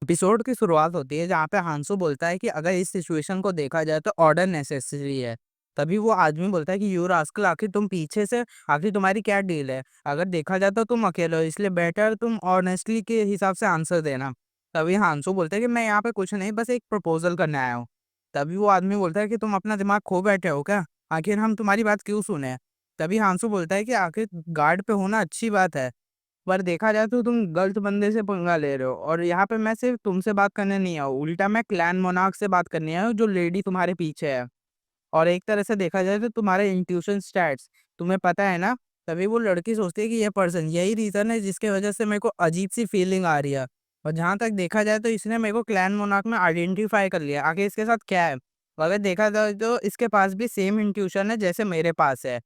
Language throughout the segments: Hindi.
एपिसोड की शुरुआत होती है जहाँ पे हांसू बोलता है कि अगर इस सिचुएशन को देखा जाए तो ऑर्डर नेसेसरी है। तभी वो आदमी बोलता है कि यू रास्कल, आखिर तुम पीछे से, आखिर तुम्हारी क्या डील है? अगर देखा जाए तो तुम अकेले हो, इसलिए बेटर तुम ऑनेस्टली के हिसाब से आंसर देना। तभी हांसू बोलता है कि मैं यहाँ पे कुछ नहीं, बस एक प्रपोजल करने आया हूँ। तभी वो आदमी बोलता है कि तुम अपना दिमाग खो बैठे हो क्या? आखिर हम तुम्हारी बात क्यों सुने? तभी हांसू बोलता है कि आखिर गार्ड पे होना अच्छी बात है, पर देखा जाए तो तुम गलत बंदे से पंगा ले रहे हो, और यहाँ पे मैं सिर्फ तुमसे बात करने नहीं आया हूँ, उल्टा मैं क्लैन मोनार्क से बात करने आया हूँ जो लेडी तुम्हारे पीछे है। और एक तरह से देखा जाए तो तुम्हारे इंट्यूशन स्टैट्स तुम्हें पता है ना। तभी वो लड़की सोचती है कि ये पर्सन यही रीजन है जिसके वजह से मेरे को अजीब सी फीलिंग आ रही है। और जहाँ तक देखा जाए तो इसने मेरे को क्लैन मोनार्क में आइडेंटिफाई कर लिया, आगे इसके साथ क्या है। अगर देखा जाए तो इसके पास भी सेम इंट्यूशन है जैसे मेरे पास है।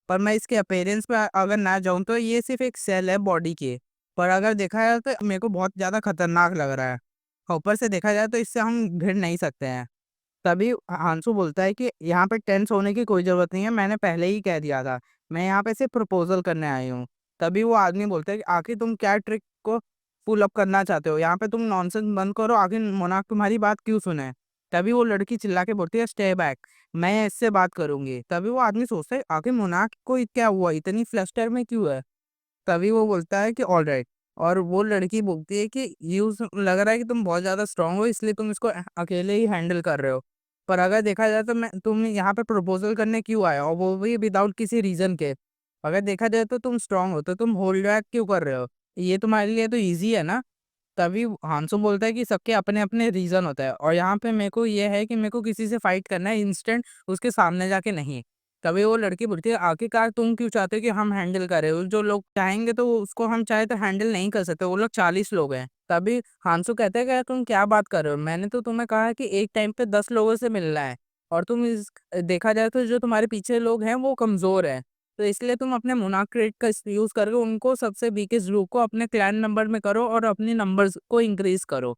पर मैं इसके अपीयरेंस पे अगर ना जाऊँ तो ये सिर्फ एक सेल है बॉडी की। पर अगर देखा जाए तो मेरे को बहुत ज़्यादा खतरनाक लग रहा है। ऊपर से देखा जाए तो इससे हम भिड़ नहीं सकते हैं। तभी हांसू बोलता है कि यहाँ पे टेंस होने की कोई ज़रूरत नहीं है, मैंने पहले ही कह दिया था। मैं यहाँ पे सिर्फ प्रपोज़ल करने आई हूँ। तभी वो आदमी बोलता है कि आखिर तुम क्या ट्रिक को पुल अप करना चाहते हो? यहाँ पे तुम नॉनसेंस बंद करो, आखिर मोनार्क तुम्हारी बात क्यों सुने? तभी वो लड़की चिल्ला के बोलती है स्टे बैक, मैं इससे बात करूँगी। तभी वो आदमी सोचता है आखिर मोनार्क को क्या हुआ? इतनी फ्लस्टर में क्यों है? तभी वो बोलता है कि ऑलराइट। और वो लड़की बोलती है कि लग रहा है कि तुम बहुत ज़्यादा स्ट्रांग हो, इसलिए तुम इसको अकेले ही हैंडल कर रहे हो। पर अगर देखा जाए तो मैं तुम यहाँ पे प्रपोज़ल करने क्यों आए हो, और वो भी विदाउट किसी रीज़न के? अगर देखा जाए तो तुम स्ट्रांग हो, तो तुम होल्ड बैक क्यों कर रहे हो? ये तुम्हारे लिए तो ईज़ी है ना। तभी हांसो बोलता है कि सबके अपने-अपने रीज़न होता है, और यहाँ पे मेरे को ये है कि मेरे को किसी से फाइट करना है इंस्टेंट, उसके सामने जाके नहीं। तभी वो लड़की बोलती है आखिरकार तुम क्यों चाहते हो कि हम हैंडल करें? वो जो लोग चाहेंगे तो उसको हम चाहे तो हैंडल नहीं कर सकते, वो लोग 40 लोग हैं। तभी हांसो कहता है कि तुम क्या बात कर रहे हो? मैंने तो तुम्हें कहा है कि एक टाइम पे 10 लोगों से मिलना है, और तुम देखा जाए तो जो तुम्हारे पीछे लोग हैं वो कमज़ोर हैं। तो इसलिए तुम अपने मोनार्क ट्रेड का यूज़ करके उनको सबसे वीकेस्ट ग्रुप को अपने क्लैन मेंबर में करो और अपने नंबर्स को इंक्रीज़ करो।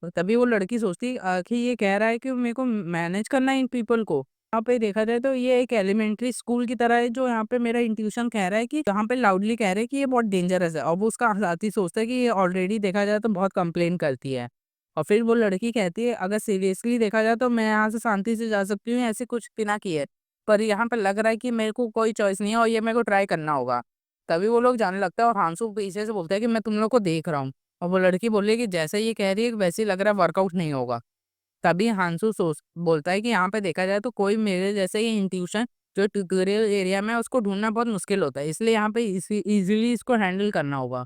तो तभी वो लड़की सोचती है कि ये कह रहा है कि मेरे को मैनेज करना है इन पीपल को। यहाँ पे देखा जाए तो ये एक एलिमेंट्री स्कूल की तरह है, जो यहाँ पे मेरा इंट्यूशन कह रहा है कि यहाँ पे लाउडली कह रहे हैं कि ये बहुत डेंजरस है, और वो उसका साथ ही सोचता है कि ये ऑलरेडी देखा जाए तो बहुत कंप्लेन करती है। और फिर वो लड़की कहती है अगर सीरियसली देखा जाए तो मैं यहाँ से शांति से जा सकती हूँ ऐसे कुछ बिना किए, पर यहाँ पे लग रहा है कि मेरे को कोई चॉइस नहीं है और ये मेरे को ट्राई करना होगा। तभी वो लोग जाने लगता है और हांसू पीछे से बोलता है कि मैं तुम लोग को देख रहा हूँ। और वो लड़की बोल रही है कि जैसे ये कह रही है वैसे ही लग रहा है वर्कआउट नहीं होगा। तभी हांसू सोच बोलता है कि यहाँ पे देखा जाए तो कोई मेरे जैसे ही इंट्यूशन जो ट्यूटोरियल एरिया में है उसको ढूँढना बहुत मुश्किल होता है, इसलिए यहाँ पे ईज़िली इसको हैंडल करना होगा।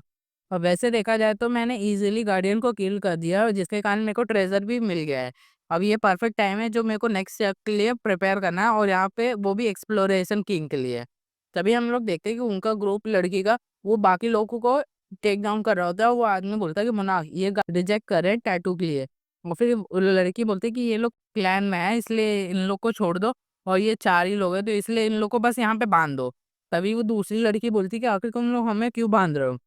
और वैसे देखा जाए तो मैंने ईज़िली गार्डियन को किल कर दिया और जिसके कारण मेरे को ट्रेज़र भी मिल गया है। अब ये परफेक्ट टाइम है जो मेरे को नेक्स्ट स्टेप के लिए प्रिपेयर करना है, और यहाँ पे वो भी एक्सप्लोरेशन किंग के लिए। तभी हम लोग देखते हैं कि उनका ग्रुप लड़की का वो बाकी लोगों को टेक डाउन कर रहा होता है। वो आदमी बोलता है कि मोनार्क ये रिजेक्ट कर रहे हैं टैटू के लिए। और फिर वो लड़की बोलती है कि ये लोग क्लैन में है इसलिए इन लोग को छोड़ दो, और ये 4 ही लोग हैं तो इसलिए इन लोग को बस यहाँ पे बाँध दो। तभी वो दूसरी लड़की बोलती है कि आखिर तुम लोग हमें क्यों बाँध रहे हो?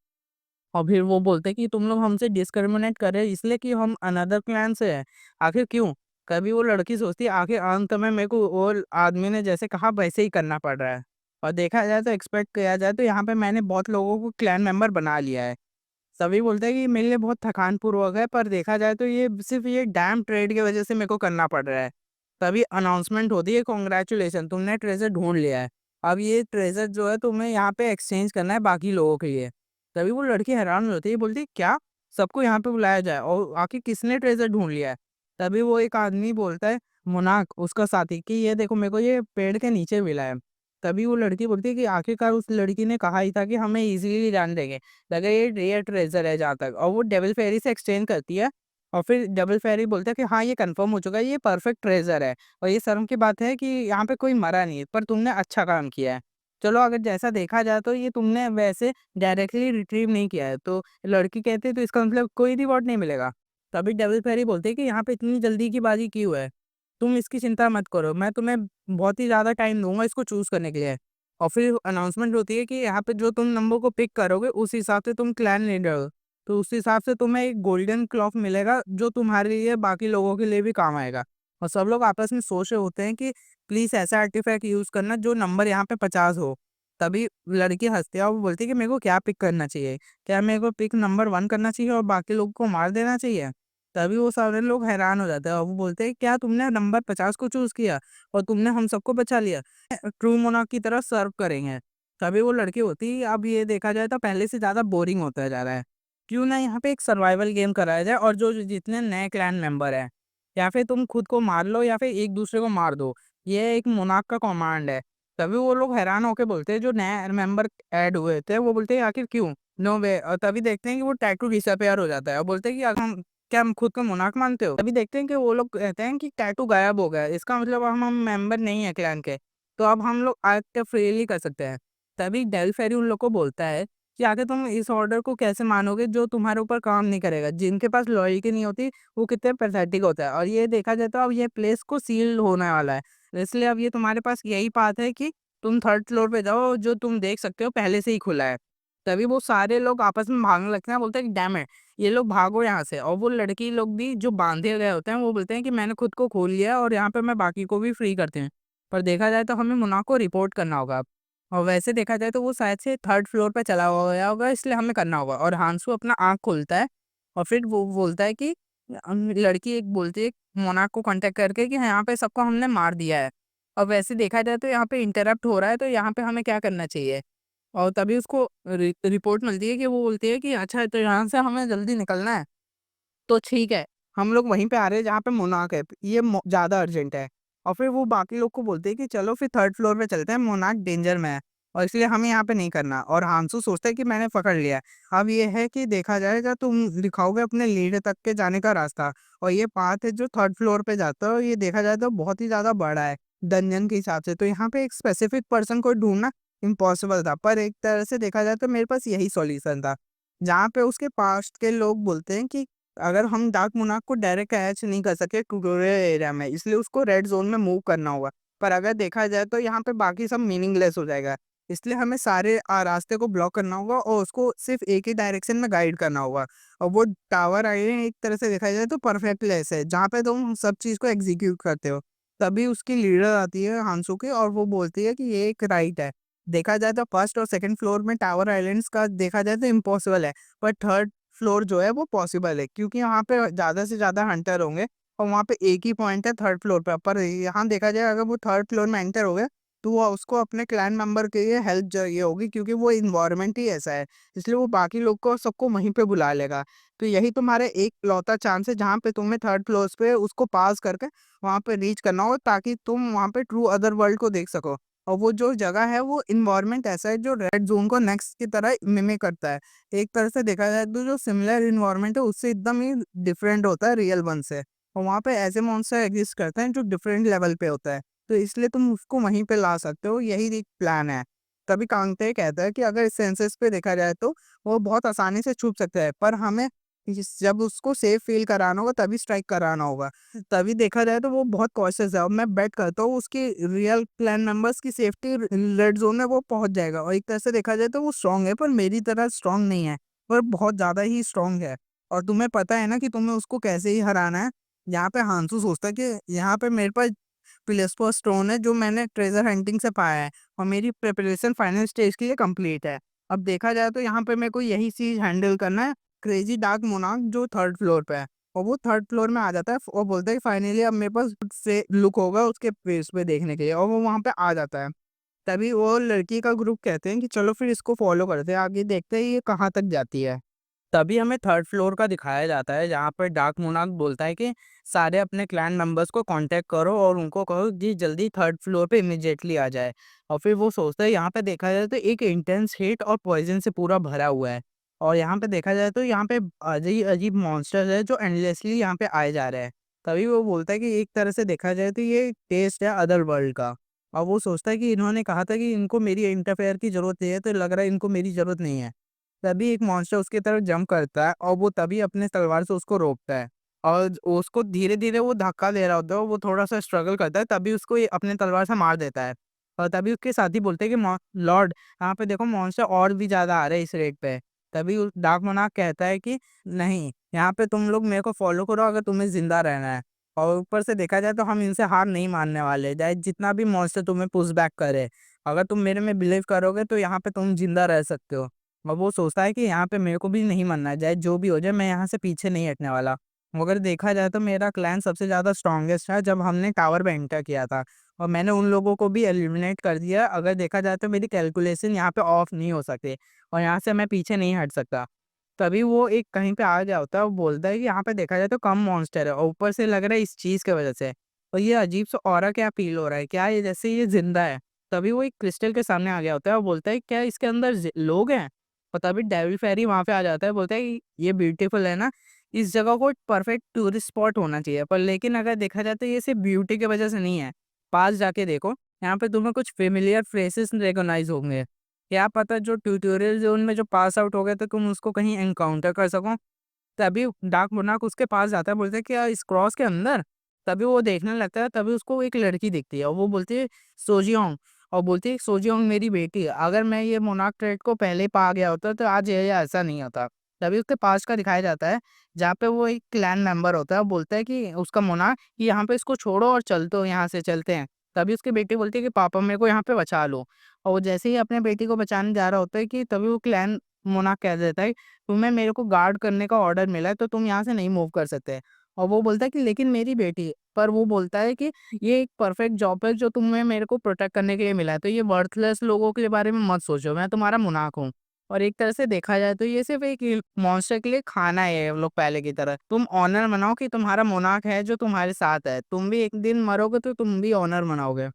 और फिर वो बोलते हैं कि तुम लोग हमसे डिस्क्रिमिनेट कर रहे हो इसलिए कि हम अनदर क्लैन से हैं। आखिर क्यों? कभी वो लड़की सोचती है आखिर अंत में मेरे को वो आदमी ने जैसे कहा वैसे ही करना पड़ रहा है। और देखा जाए तो एक्सपेक्ट किया जाए तो यहाँ पे मैंने बहुत लोगों को क्लैन मेंबर बना लिया है। सभी बोलते हैं कि मेरे लिए बहुत थकानपूर्वक है, पर देखा जाए तो ये सिर्फ़ ये डैम ट्रेड की वज़ह से मेरे को करना पड़ रहा है। तभी अनाउंसमेंट होती है कांग्रेचुलेशन तुमने ट्रेज़र ढूँढ लिया है। अब ये ट्रेज़र जो है तुम्हें यहाँ पे एक्सचेंज करना है बाकी लोगों के लिए। तभी वो लड़की हैरान हो जाती है, बोलती है क्या? सबको यहाँ पे बुलाया जाए, और आखिर किसने ट्रेज़र ढूँढ लिया है? तभी वो एक आदमी बोलता है मोनार्क उसका साथी कि ये देखो मेरे को ये पेड़ के नीचे मिला है। तभी वो लड़की बोलती है कि आखिरकार उस लड़की ने कहा ही था कि हमें ईज़िली जान देंगे। लगा ये रेयर ट्रेजर है जहाँ तक, और वो डेविल फेरी से एक्सचेंज करती है। और फिर डेविल फेरी बोलता है कि हाँ ये कंफर्म हो चुका है, ये परफेक्ट ट्रेजर है, और ये शर्म की बात है कि यहाँ पे कोई मरा नहीं है, पर तुमने अच्छा काम किया है। चलो अगर जैसा देखा जाए तो ये तुमने वैसे डायरेक्टली रिट्रीव नहीं किया है, तो लड़की कहती है तो इसका मतलब कोई रिवॉर्ड नहीं मिलेगा। तभी डेविल फेरी बोलते हैं कि यहाँ पे इतनी जल्दी की बाजी क्यों है? तुम इसकी चिंता मत करो, मैं तुम्हें बहुत ही ज़्यादा टाइम दूंगा इसको चूज करने के लिए। और फिर अनाउंसमेंट होती है कि यहाँ पे जो तुम नंबर को पिक करोगे उस हिसाब से तुम क्लैन लीडर हो। तो उस हिसाब से तुम्हें एक गोल्डन क्लॉक मिलेगा जो तुम्हारे लिए बाकी लोगों के लिए भी काम आएगा। और सब लोग आपस में सोच रहे होते हैं कि प्लीज़ ऐसा आर्टिफैक्ट यूज़ करना जो नंबर यहाँ पे 50 हो। तभी लड़की हँसती है और वो बोलती है कि मेरे को क्या पिक करना चाहिए? क्या मेरे को पिक नंबर 1 करना चाहिए और बाकी लोगों को मार देना चाहिए? तभी वो सारे लोग हैरान हो जाते हैं और वो बोलते हैं क्या तुमने नंबर 50 को चूज किया और तुमने हम सबको बचा लिया, ट्रू मोनार्क की तरह सर्व करेंगे। तभी वो लड़की होती है, अब ये देखा जाए तो पहले से ज्यादा बोरिंग होता जा रहा है। क्यों ना यहाँ पे एक सर्वाइवल गेम कराया जाए और जो जो जितने नए क्लैन मेंबर हैं, या फिर तुम खुद को मार लो या फिर एक दूसरे को मार दो, ये एक मोनार्क का कमांड है। तभी वो लोग हैरान होके बोलते हैं, जो नए मेंबर ऐड हुए थे वो बोलते हैं आखिर क्यों, नो वे। और तभी देखते हैं कि वो टैटू डिसअपेयर हो जाता है और बोलते हैं कि अगर हम क्या हम खुद को मोनार्क मानते हो। अभी देखते हैं कि वो लोग कहते हैं कि टैटू गायब हो गया है, इसका मतलब हम मेंबर नहीं है क्लैन के, तो अब हम लोग एक्ट फ्रीली कर सकते हैं। तभी डेल फेरी उन लोग को बोलता है कि आगे तुम इस ऑर्डर को कैसे मानोगे जो तुम्हारे ऊपर काम नहीं करेगा, जिनके पास लॉयल्टी नहीं होती वो कितने पैथेटिक होता है। और ये देखा जाए तो अब ये प्लेस को सील होने वाला है, इसलिए अब ये तुम्हारे पास यही पाथ है कि तुम थर्ड फ्लोर पे जाओ, जो तुम देख सकते हो पहले से ही खुला है। तभी वो सारे लोग आपस में भागने लगते हैं, बोलते हैं कि डैम है, ये लोग भागो यहाँ से। और वो लड़की लोग भी जो बांधे गए होते हैं वो बोलते हैं कि मैंने खुद को खोल लिया और यहाँ पे मैं बाकी को भी फ्री करते हैं। पर देखा जाए तो हमें मुन्ना को रिपोर्ट करना होगा अब। और वैसे देखा जाए तो वो शायद से थर्ड फ्लोर पे चला हुआ गया होगा, इसलिए हमें करना होगा। और हांसू अपना आँख खोलता है और फिर वो बोलता है कि लड़की एक बोलती है मोनाक को कांटेक्ट करके कि हाँ, यहाँ पे सबको हमने मार दिया है। और वैसे देखा जाए तो यहाँ पे इंटरप्ट हो रहा है, तो यहाँ पे हमें क्या करना चाहिए। और तभी उसको रिपोर्ट मिलती है कि वो बोलती है कि अच्छा तो यहाँ से हमें जल्दी निकलना है, तो ठीक है, हम लोग वहीं पे आ रहे हैं जहाँ पे मोनार्क है, ये ज़्यादा अर्जेंट है। और फिर वो बाकी लोग को बोलते हैं कि चलो फिर थर्ड फ्लोर पे चलते हैं, मोनार्क डेंजर में है और इसलिए हमें यहाँ पे नहीं करना। और हांसू सोचता है कि मैंने पकड़ लिया है। अब ये है कि देखा जाएगा तुम दिखाओगे अपने लीड तक के जाने का रास्ता, और ये पाथ है जो थर्ड फ्लोर पे जाता है, और ये देखा जाए तो बहुत ही ज़्यादा बड़ा है डंजन के हिसाब से। तो यहाँ पे एक स्पेसिफिक पर्सन को ढूंढना इम्पॉसिबल था, पर एक तरह से देखा जाए तो मेरे पास यही सॉल्यूशन था। जहाँ पे उसके पास्ट के लोग बोलते हैं कि अगर हम डार्क मोनार्क को डायरेक्ट कैच नहीं कर सके ट्यूटोरियल एरिया में, इसलिए उसको रेड जोन में मूव करना होगा। पर अगर देखा जाए तो यहाँ पे बाकी सब मीनिंगलेस हो जाएगा, इसलिए हमें सारे रास्ते को ब्लॉक करना होगा और उसको सिर्फ एक ही डायरेक्शन में गाइड करना होगा। और वो टावर आइलैंड एक तरह से देखा जाए तो परफेक्ट प्लेस है जहाँ पे तुम सब चीज़ को एग्जीक्यूट करते हो। तभी उसकी लीडर आती है हांसू की, और वो बोलती है कि ये एक राइट है। देखा जाए तो फर्स्ट और सेकंड फ्लोर में टावर आइलैंड्स का देखा जाए तो इम्पॉसिबल है, पर थर्ड फ्लोर जो है वो पॉसिबल है, क्योंकि यहाँ पे ज़्यादा से ज़्यादा हंटर होंगे और वहाँ पे एक ही पॉइंट है थर्ड फ्लोर पे। पर यहाँ देखा जाए अगर वो थर्ड फ्लोर में एंटर हो गए तो वो उसको अपने क्लैन मेंबर के लिए हेल्प चाहिए होगी, क्योंकि वो इन्वायरमेंट ही ऐसा है, इसलिए वो बाकी लोग को सबको वहीं पे बुला लेगा। तो यही तुम्हारे एक लौता चांस है जहाँ पे तुम्हें थर्ड फ्लोर पे उसको पास करके वहाँ पे रीच करना हो, ताकि तुम वहाँ पे ट्रू अदर वर्ल्ड को देख सको। और वो जो जगह है वो इन्वायरमेंट ऐसा है जो रेड जोन को नेक्स्ट की तरह मिमिक करता है। एक तरह से देखा जाए तो जो सिमिलर इन्वायरमेंट है उससे एकदम ही डिफरेंट होता है रियल वन से। और वहाँ पे ऐसे मॉन्स्टर एग्जिस्ट करते हैं जो डिफरेंट लेवल पे होता है, तो इसलिए तुम उसको वहीं पे ला सकते हो, यही एक प्लान है। तभी कांगते कहता है कि अगर इस सेंसेस पे देखा जाए तो वो बहुत आसानी से छुप सकता है, पर हमें जब उसको सेफ फील कराना होगा तभी स्ट्राइक कराना होगा। तभी देखा जाए तो वो बहुत कॉशियस है और मैं बेट करता हूँ उसकी रियल क्लैन मेंबर्स की सेफ्टी रेड जोन में वो पहुंच जाएगा। और एक तरह से देखा जाए तो वो स्ट्रांग है, पर मेरी तरह स्ट्रांग नहीं है, पर बहुत ज़्यादा ही स्ट्रांग है। और तुम्हें पता है ना कि तुम्हें उसको कैसे ही हराना है। यहाँ पे हांसू सोचता है कि यहाँ पे मेरे पास फिलिस्पर स्टोन है जो मैंने ट्रेजर हंटिंग से पाया है, और मेरी प्रिपरेशन फाइनल स्टेज के लिए कंप्लीट है। अब देखा जाए तो यहाँ पे मेरे को यही चीज़ हैंडल करना है, क्रेजी डार्क मोनार्क जो थर्ड फ्लोर पे है। और वो थर्ड फ्लोर में आ जाता है और बोलता है कि फाइनली अब मेरे पास से लुक होगा उसके फेस पे देखने के लिए, और वो वहाँ पे आ जाता है। तभी वो लड़की का ग्रुप कहते हैं कि चलो फिर इसको फॉलो करते हैं, आगे देखते हैं ये कहाँ तक जाती है। तभी हमें थर्ड फ्लोर का दिखाया जाता है जहाँ पर डार्क मोनार्क बोलता है कि सारे अपने क्लैन मेंबर्स को कांटेक्ट करो और उनको कहो कि जल्दी थर्ड फ्लोर पे इमिडिएटली आ जाए। और फिर वो सोचता है, यहाँ पे देखा जाए तो एक इंटेंस हीट और पॉइजन से पूरा भरा हुआ है। और यहाँ पे देखा जाए तो यहाँ पे अजीब अजीब मॉन्स्टर्स है जो एंडलेसली यहाँ पे आए जा रहे हैं। तभी वो बोलता है कि एक तरह से देखा जाए तो ये टेस्ट है अदर वर्ल्ड का। और वो सोचता है कि इन्होंने कहा था कि इनको मेरी इंटरफेयर की जरूरत नहीं है, तो लग रहा है इनको मेरी जरूरत नहीं है। तभी एक मॉन्स्टर उसकी तरफ जंप करता है और वो तभी अपने तलवार से उसको रोकता है। और उसको धीरे-धीरे वो धक्का दे रहा होता है, वो थोड़ा-सा स्ट्रगल करता है, तभी उसको ये अपने तलवार से मार देता है। और तभी उसके साथी बोलते हैं कि मॉ लॉर्ड, यहाँ पे देखो मॉन्स्टर और भी ज़्यादा आ रहे हैं इस रेट पे। तभी उस डार्क मोनार्क कहता है कि नहीं, यहाँ पे तुम लोग मेरे को फॉलो करो अगर तुम्हें ज़िंदा रहना है। और ऊपर से देखा जाए तो हम इनसे हार नहीं मानने वाले, चाहे जितना भी मॉन्स्टर तुम्हें पुश बैक करे। अगर तुम मेरे में बिलीव करोगे तो यहाँ पे तुम ज़िंदा रह सकते हो। और वो सोचता है कि यहाँ पे मेरे को भी नहीं मरना है, चाहे जो भी हो जाए मैं यहाँ से पीछे नहीं हटने वाला। अगर देखा जाए तो मेरा क्लैन सबसे ज़्यादा स्ट्रॉन्गेस्ट है जब हमने टावर पे एंटर किया था, और मैंने उन लोगों को भी एलिमिनेट कर दिया। अगर देखा जाए तो मेरी कैलकुलेशन यहाँ पे ऑफ नहीं हो सकती और यहाँ से मैं पीछे नहीं हट सकता। तभी वो एक कहीं पे आ गया होता है, वो बोलता है कि यहाँ पे देखा जाए तो कम मॉन्स्टर है और ऊपर से लग रहा है इस चीज़ की वजह से। और ये अजीब सा ऑरा क्या फ़ील हो रहा है, क्या ये जैसे ये ज़िंदा है? तभी वो एक क्रिस्टल के सामने आ गया होता है और बोलता है क्या इसके अंदर लोग हैं? और तभी डेविल फेरी वहाँ पे आ जाता है, बोलता है कि ये ब्यूटीफुल है ना, इस जगह को परफेक्ट टूरिस्ट स्पॉट होना चाहिए। पर लेकिन अगर देखा जाए तो ये सिर्फ ब्यूटी की वजह से नहीं है, पास जाके देखो, यहाँ पे तुम्हें कुछ फेमिलियर फेसेस रिकॉग्नाइज होंगे। क्या पता जो ट्यूटोरियल जोन में जो पास आउट हो गए तो तुम उसको कहीं एनकाउंटर कर सको। तभी डार्क मोनार्क उसके पास जाता है, बोलता है क्या इस क्रॉस के अंदर? तभी वो देखने लगता है, तभी उसको एक लड़की दिखती है और वो बोलती है सोजियोंग, और बोलती है सोजियोंग मेरी बेटी है। अगर मैं ये मोनार्क ट्रेड को पहले पा गया होता तो आज ये ऐसा नहीं होता। तभी उसके पास का दिखाया जाता है जहाँ पे वो एक क्लैन मेंबर होता है, वो बोलता है कि उसका मोनार्क कि यहाँ पे इसको छोड़ो और चलते यहाँ से चलते हैं। तभी उसकी बेटी बोलती है कि पापा मेरे को यहाँ पे बचा लो। और वो जैसे ही अपने बेटी को बचाने जा रहा होता है कि तभी वो क्लैन मोनार्क कह देता है तुम्हें मेरे को गार्ड करने का ऑर्डर मिला है तो तुम यहाँ से नहीं मूव कर सकते। और वो बोलता है कि लेकिन मेरी बेटी है। पर वो बोलता है कि ये एक परफेक्ट जॉब है जो तुम्हें मेरे को प्रोटेक्ट करने के लिए मिला है, तो ये वर्थलेस लोगों के बारे में मत सोचो, मैं तुम्हारा मुनाक हूँ। और एक तरह से देखा जाए तो ये सिर्फ एक मॉन्स्टर के लिए खाना है, ये लोग पहले की तरह तुम ऑनर मनाओ कि तुम्हारा मुनाक है जो तुम्हारे साथ है, तुम भी एक दिन मरोगे तो तुम भी ऑनर मनाओगे।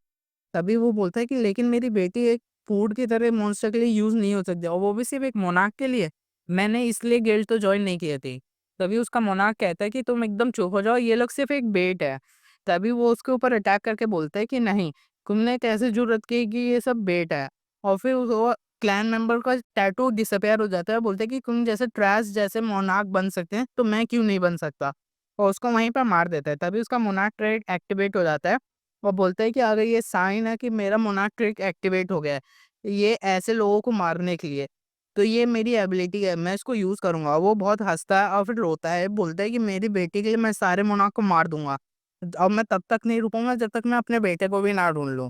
तभी वो बोलता है कि लेकिन मेरी बेटी एक फूड की तरह मॉन्स्टर के लिए यूज़ नहीं हो सकती और वो भी सिर्फ़ एक मोनार्क के लिए। मैंने इसलिए गिल्ड तो जॉइन नहीं किए थे। तभी उसका मोनार्क कहता है कि तुम एकदम चुप हो जाओ, ये लोग सिर्फ़ एक बेट है। तभी वो उसके ऊपर अटैक करके बोलता है कि नहीं, तुमने कैसे जुर्रत की कि ये सब बेट है। और फिर वो क्लैन मेंबर का टैटू डिसअपियर हो जाता है, बोलता है कि तुम जैसे ट्रैश जैसे मोनार्क बन सकते हैं, तो मैं क्यों नहीं बन सकता? और उसको वहीं पे मार देता है। तभी उसका मोनार्क ट्रेट एक्टिवेट हो जाता है। वो बोलता है कि अगर ये साइन है कि मेरा मोनार्क ट्रिक एक्टिवेट हो गया है, ये ऐसे लोगों को मारने के लिए, तो ये मेरी एबिलिटी है, मैं इसको यूज़ करूँगा। वो बहुत हँसता है और फिर रोता है, बोलता है कि मेरी बेटी के लिए मैं सारे मोनार्क को मार दूँगा। अब मैं तब तक नहीं रुकूँगा जब तक मैं अपने बेटे को भी ना ढूँढ लूँ।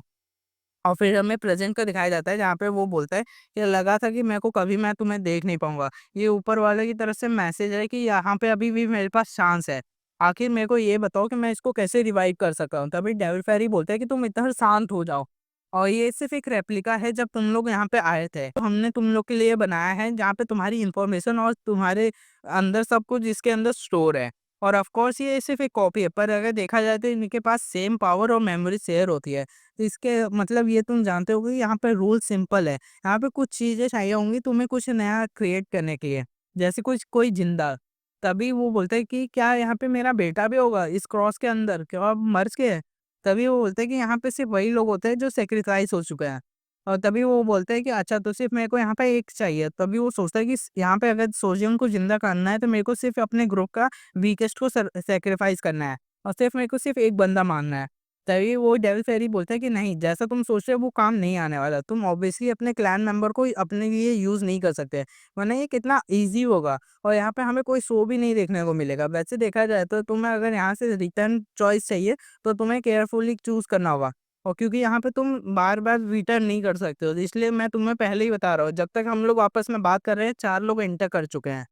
और फिर हमें प्रेज़ेंट का दिखाया जाता है जहाँ पे वो बोलता है कि लगा था कि मेरे को कभी मैं तुम्हें देख नहीं पाऊँगा। ये ऊपर वाले की तरफ से मैसेज है कि यहाँ पे अभी भी मेरे पास चांस है। आखिर मेरे को ये बताओ कि मैं इसको कैसे रिवाइव कर सकता हूँ? तभी डेविल फ़ैरी बोलता है कि तुम इधर शांत हो जाओ। और ये सिर्फ़ एक रेप्लिका है जब तुम लोग यहाँ पे आए थे। तो हमने तुम लोग के लिए बनाया है जहाँ पे तुम्हारी इन्फॉर्मेशन और तुम्हारे अंदर सब कुछ इसके अंदर स्टोर है। और ऑफ़ कोर्स ये सिर्फ़ एक कॉपी है, पर अगर देखा जाए तो इनके पास सेम पावर और मेमोरी शेयर होती है। तो इसके मतलब ये तुम जानते हो कि यहाँ पे रूल सिंपल है। यहाँ पे कुछ चीज़ें चाहिए होंगी तुम्हें कुछ नया क्रिएट करने के लिए, जैसे कुछ कोई ज़िंदा। तभी वो बोलता है कि क्या यहाँ पे मेरा बेटा भी होगा इस क्रॉस के अंदर? क्या आप मर के है? तभी वो बोलता है कि यहाँ पे सिर्फ़ वही लोग होते हैं जो सैक्रिफ़ाइस हो चुके हैं। और तभी वो बोलता है कि अच्छा तो सिर्फ़ मेरे को यहाँ पे एक चाहिए। तभी वो सोचता है कि स यहाँ पे अगर सोजियन को ज़िंदा करना है तो मेरे को सिर्फ़ अपने ग्रुप का वीकेस्ट को सैक्रिफ़ाइस करना है और सिर्फ़ मेरे को सिर्फ़ एक बंदा मारना है। तभी वो डेविल फेरी बोलता है कि नहीं, जैसा तुम सोच रहे हो वो काम नहीं आने वाला। तुम ऑब्वियसली अपने क्लैन मेंबर को अपने लिए यूज़ नहीं कर सकते, वरना ये कितना ईज़ी होगा और यहाँ पे हमें कोई शो भी नहीं देखने को मिलेगा। वैसे देखा जाए तो तुम्हें अगर यहाँ से रिटर्न चॉइस चाहिए, तो तुम्हें केयरफुली चूज़ करना होगा और क्योंकि यहाँ पे तुम बार-बार रिटर्न नहीं कर सकते हो, इसलिए मैं तुम्हें पहले ही बता रहा हूँ, जब तक हम लोग आपस में बात कर रहे हैं, 4 लोग एंटर कर चुके हैं।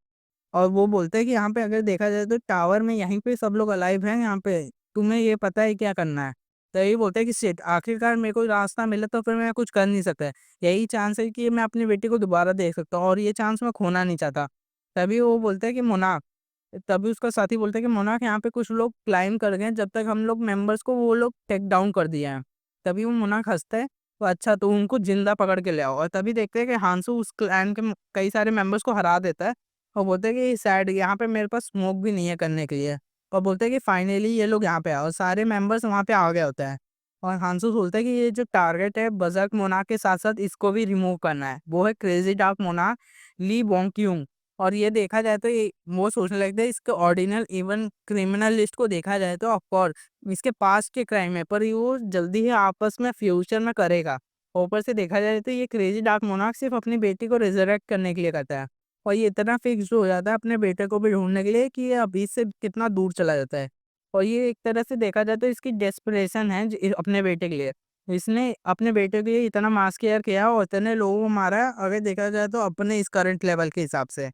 और वो बोलते हैं कि यहाँ पे अगर देखा जाए तो टावर में यहीं पे सब लोग अलाइव हैं यहाँ पे, तुम्हें ये पता है क्या करना है? तो ये बोलते हैं कि शिट आखिरकार मेरे को रास्ता मिला तो फिर मैं कुछ कर नहीं सकता। यही चांस है कि मैं अपनी बेटी को दोबारा देख सकता हूँ और ये चांस मैं खोना नहीं चाहता। तभी वो बोलते हैं कि मोनार्क, तभी उसका साथी बोलता है कि मोनार्क यहाँ पे कुछ लोग क्लाइम कर गए हैं जब तक हम लोग मेंबर्स को वो लोग टेक डाउन कर दिए हैं। तभी वो मोनार्क हँसता है, तो अच्छा तो उनको जिंदा पकड़ के ले आओ और तभी देखते हैं कि हांसू उस क्लैन के कई सारे मेंबर्स को हरा देता है और बोलते हैं कि सैड यहाँ पे मेरे पास स्मोक भी नहीं है करने के लिए। और बोलते हैं कि फाइनली ये लोग यहाँ पे आए और सारे मेंबर्स वहाँ पे आ गए होते हैं। और हांसू बोलता है कि ये जो टारगेट है बजर्क मोनार्क के साथ-साथ इसको भी रिमूव करना है। वो है क्रेज़ी डार्क मोनार्क ली वोंगक्यूंग। और ये देखा जाए तो ये वो सोचने लगता है इसके ऑर्डिनल इवन क्रिमिनल लिस्ट को देखा जाए तो ऑफ कोर्स इसके पास्ट के क्राइम है, पर ये वो जल्दी ही आपस में फ्यूचर में करेगा। ऊपर से देखा जाए तो ये क्रेज़ी डार्क मोनार्क सिर्फ़ अपनी बेटी को रिज़रेक्ट करने के लिए करता है। और ये इतना फिक्स्ड हो जाता है अपने बेटे को भी ढूँढने के लिए कि ये अभी से कितना दूर चला जाता है। और ये एक तरह से देखा जाए तो इसकी डेस्परेशन है अपने बेटे के लिए। इसने अपने बेटे के लिए इतना मास केयर किया और इतने लोगों को मारा, अगर देखा जाए तो अपने इस करंट लेवल के हिसाब से।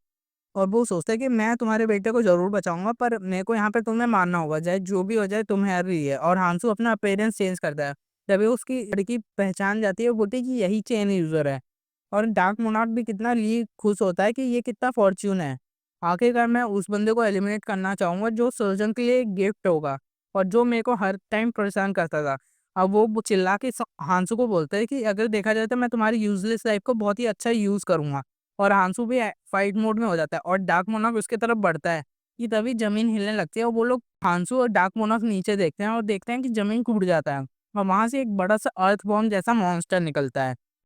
और वो सोचता है कि मैं तुम्हारे बेटे को ज़रूर बचाऊँगा, पर मेरे को यहाँ पे तुम्हें मारना होगा, चाहे जो भी हो जाए तुम्हारी है। और हांसू अपना अपीयरेंस चेंज करता है। तभी उसकी लड़की पहचान जाती है, वो बोलती है कि यही चेन यूज़र है। और डार्क मोनार्क भी कितना लिए खुश होता है कि ये कितना फॉर्च्यून है। आखिरकार मैं उस बंदे को एलिमिनेट करना चाहूँगा जो सर्जन के लिए एक गिफ्ट होगा, और जो मेरे को हर टाइम परेशान करता था। अब वो चिल्ला के हांसू को बोलता है कि अगर देखा जाए तो मैं तुम्हारी यूज़लेस लाइफ़ को बहुत ही अच्छा यूज़ करूँगा। और हांसू भी फाइट मोड में हो जाता है और डार्क मोनार्क उसकी तरफ बढ़ता है कि तभी ज़मीन हिलने लगती है और वो लोग हांसू और डार्क मोनार्क नीचे देखते हैं और देखते हैं कि ज़मीन टूट जाता है और वहाँ से एक बड़ा-सा अर्थ बॉम्ब जैसा मॉन्स्टर निकलता है।